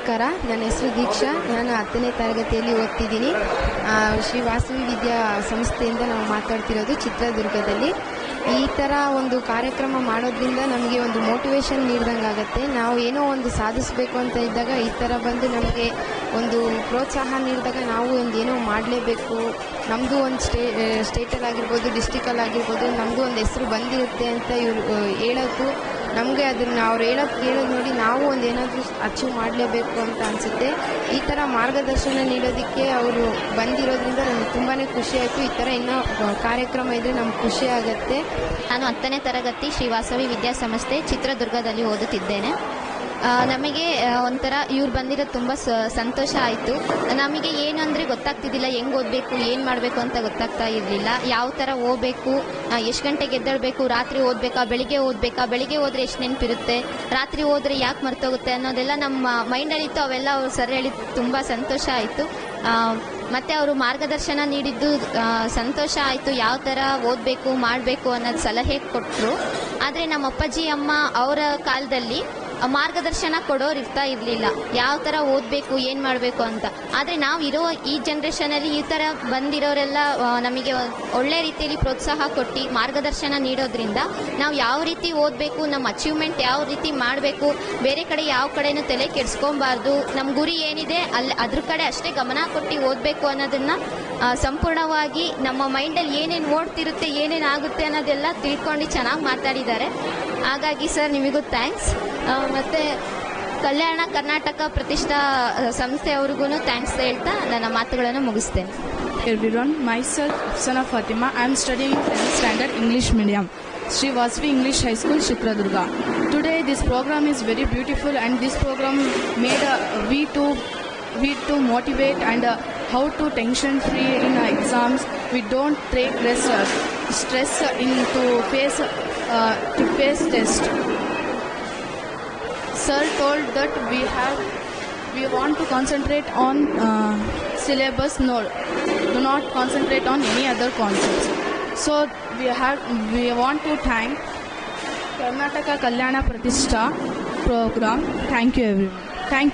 ನಮಸ್ಕಾರ. ನನ್ನ ಹೆಸರು ದೀಕ್ಷಾ. ನಾನು 10ನೇ ತರಗತಿಯಲ್ಲಿ ಓದ್ತಿದ್ದೀನಿ. ಶ್ರೀ ವಾಸವಿ ವಿದ್ಯಾ ಸಂಸ್ಥೆಯಿಂದ ನಾವು ಮಾತಾಡ್ತಿರೋದು ಚಿತ್ರದುರ್ಗದಲ್ಲಿ. ಈ ಥರ ಒಂದು ಕಾರ್ಯಕ್ರಮ ಮಾಡೋದ್ರಿಂದ ನಮಗೆ ಒಂದು ಮೋಟಿವೇಶನ್ ನೀಡ್ದಂಗೆ ಆಗುತ್ತೆ. ನಾವು ಏನೋ ಒಂದು ಸಾಧಿಸಬೇಕು ಅಂತ ಇದ್ದಾಗ ಈ ಥರ ಬಂದು ನಮಗೆ ಒಂದು ಪ್ರೋತ್ಸಾಹ ನೀಡಿದಾಗ ನಾವು ಒಂದು ಏನೋ ಮಾಡಲೇಬೇಕು, ನಮ್ಮದು ಒಂದು ಸ್ಟೇಟಲ್ಲಾಗಿರ್ಬೋದು, ಡಿಸ್ಟಿಕಲ್ಲಾಗಿರ್ಬೋದು, ನಮ್ಮದು ಒಂದು ಹೆಸರು ಬಂದಿರುತ್ತೆ ಅಂತ ಇವರು ಹೇಳೋದು ನಮಗೆ ಅದನ್ನು ಅವ್ರು ಕೇಳೋದು ನೋಡಿ ನಾವು ಒಂದು ಏನಾದರೂ ಅಚೀವ್ ಮಾಡಲೇಬೇಕು ಅಂತ ಅನಿಸುತ್ತೆ. ಈ ಥರ ಮಾರ್ಗದರ್ಶನ ನೀಡೋದಕ್ಕೆ ಅವರು ಬಂದಿರೋದ್ರಿಂದ ನನಗೆ ತುಂಬಾ ಖುಷಿ ಆಯಿತು. ಈ ಥರ ಇನ್ನೂ ಕಾರ್ಯಕ್ರಮ ಇದ್ದರೆ ನಮ್ಗೆ ಖುಷಿ ಆಗುತ್ತೆ. ನಾನು 10ನೇ ತರಗತಿ ಶ್ರೀ ವಾಸವಿ ವಿದ್ಯಾಸಂಸ್ಥೆ ಚಿತ್ರದುರ್ಗದಲ್ಲಿ ಓದುತ್ತಿದ್ದೇನೆ. ನಮಗೆ ಒಂಥರ ಇವ್ರು ಬಂದಿರೋದು ತುಂಬ ಸಂತೋಷ ಆಯಿತು. ನಮಗೆ ಏನು ಅಂದರೆ ಗೊತ್ತಾಗ್ತಿದ್ದಿಲ್ಲ, ಹೆಂಗೆ ಓದಬೇಕು, ಏನು ಮಾಡಬೇಕು ಅಂತ ಗೊತ್ತಾಗ್ತಾ ಇರಲಿಲ್ಲ. ಯಾವ ಥರ ಓದಬೇಕು, ಎಷ್ಟು ಗಂಟೆಗೆ ಎದ್ದೇಳಬೇಕು, ರಾತ್ರಿ ಓದಬೇಕಾ, ಬೆಳಿಗ್ಗೆ ಓದಬೇಕಾ, ಬೆಳಿಗ್ಗೆ ಹೋದರೆ ಎಷ್ಟು ನೆನಪಿರುತ್ತೆ, ರಾತ್ರಿ ಹೋದರೆ ಯಾಕೆ ಮರ್ತೋಗುತ್ತೆ ಅನ್ನೋದೆಲ್ಲ ನಮ್ಮ ಮೈಂಡಲ್ಲಿತ್ತು. ಅವೆಲ್ಲ ಅವ್ರು ಸರ್ ಹೇಳಿ ತುಂಬ ಸಂತೋಷ ಆಯಿತು. ಮತ್ತು ಅವರು ಮಾರ್ಗದರ್ಶನ ನೀಡಿದ್ದು ಸಂತೋಷ ಆಯಿತು. ಯಾವ ಥರ ಓದಬೇಕು ಮಾಡಬೇಕು ಅನ್ನೋದು ಸಲಹೆ ಕೊಟ್ಟರು. ಆದರೆ ನಮ್ಮ ಅಪ್ಪಾಜಿ ಅಮ್ಮ ಅವರ ಕಾಲದಲ್ಲಿ ಮಾರ್ಗದರ್ಶನ ಕೊಡೋರು ಇರ್ತಾ ಇರಲಿಲ್ಲ, ಯಾವ ಥರ ಓದಬೇಕು, ಏನು ಮಾಡಬೇಕು ಅಂತ. ಆದರೆ ನಾವು ಇರೋ ಈ ಜನ್ರೇಷನಲ್ಲಿ ಈ ಥರ ಬಂದಿರೋರೆಲ್ಲ ನಮಗೆ ಒಳ್ಳೆ ರೀತಿಯಲ್ಲಿ ಪ್ರೋತ್ಸಾಹ ಕೊಟ್ಟು ಮಾರ್ಗದರ್ಶನ ನೀಡೋದ್ರಿಂದ ನಾವು ಯಾವ ರೀತಿ ಓದಬೇಕು, ನಮ್ಮ ಅಚೀವ್ಮೆಂಟ್ ಯಾವ ರೀತಿ ಮಾಡಬೇಕು, ಬೇರೆ ಕಡೆ ಯಾವ ಕಡೆನೂ ತಲೆ ಕೆಡಿಸ್ಕೊಬಾರ್ದು, ನಮ್ಮ ಗುರಿ ಏನಿದೆ ಅದ್ರ ಕಡೆ ಅಷ್ಟೇ ಗಮನ ಕೊಟ್ಟು ಓದಬೇಕು ಅನ್ನೋದನ್ನು ಸಂಪೂರ್ಣವಾಗಿ ನಮ್ಮ ಮೈಂಡಲ್ಲಿ ಏನೇನು ಓಡ್ತಿರುತ್ತೆ, ಏನೇನು ಆಗುತ್ತೆ ಅನ್ನೋದೆಲ್ಲ ತಿಳ್ಕೊಂಡು ಚೆನ್ನಾಗಿ ಮಾತಾಡಿದ್ದಾರೆ. ಹಾಗಾಗಿ ಸರ್ ನಿಮಗೂ ಥ್ಯಾಂಕ್ಸ್. ಮತ್ತು ಕಲ್ಯಾಣ ಕರ್ನಾಟಕ ಪ್ರತಿಷ್ಠಾ ಸಂಸ್ಥೆಯವ್ರಿಗೂ ಥ್ಯಾಂಕ್ಸ್ ಹೇಳ್ತಾ ನನ್ನ ಮಾತುಗಳನ್ನು ಮುಗಿಸ್ತೇನೆ. Everyone, myself Sana Fatima. I am studying 10th standard English medium, Sri Vasavi English High School, Chitradurga. Today this program is very beautiful, and this program made we to motivate and how to tension free in exams. We don't take stress to face test. Sir told that we want to concentrate on syllabus. No, do not concentrate on any other concepts. So we want to thank Karnataka Kalyana Pratishtha program. Thank you everyone. Thank you.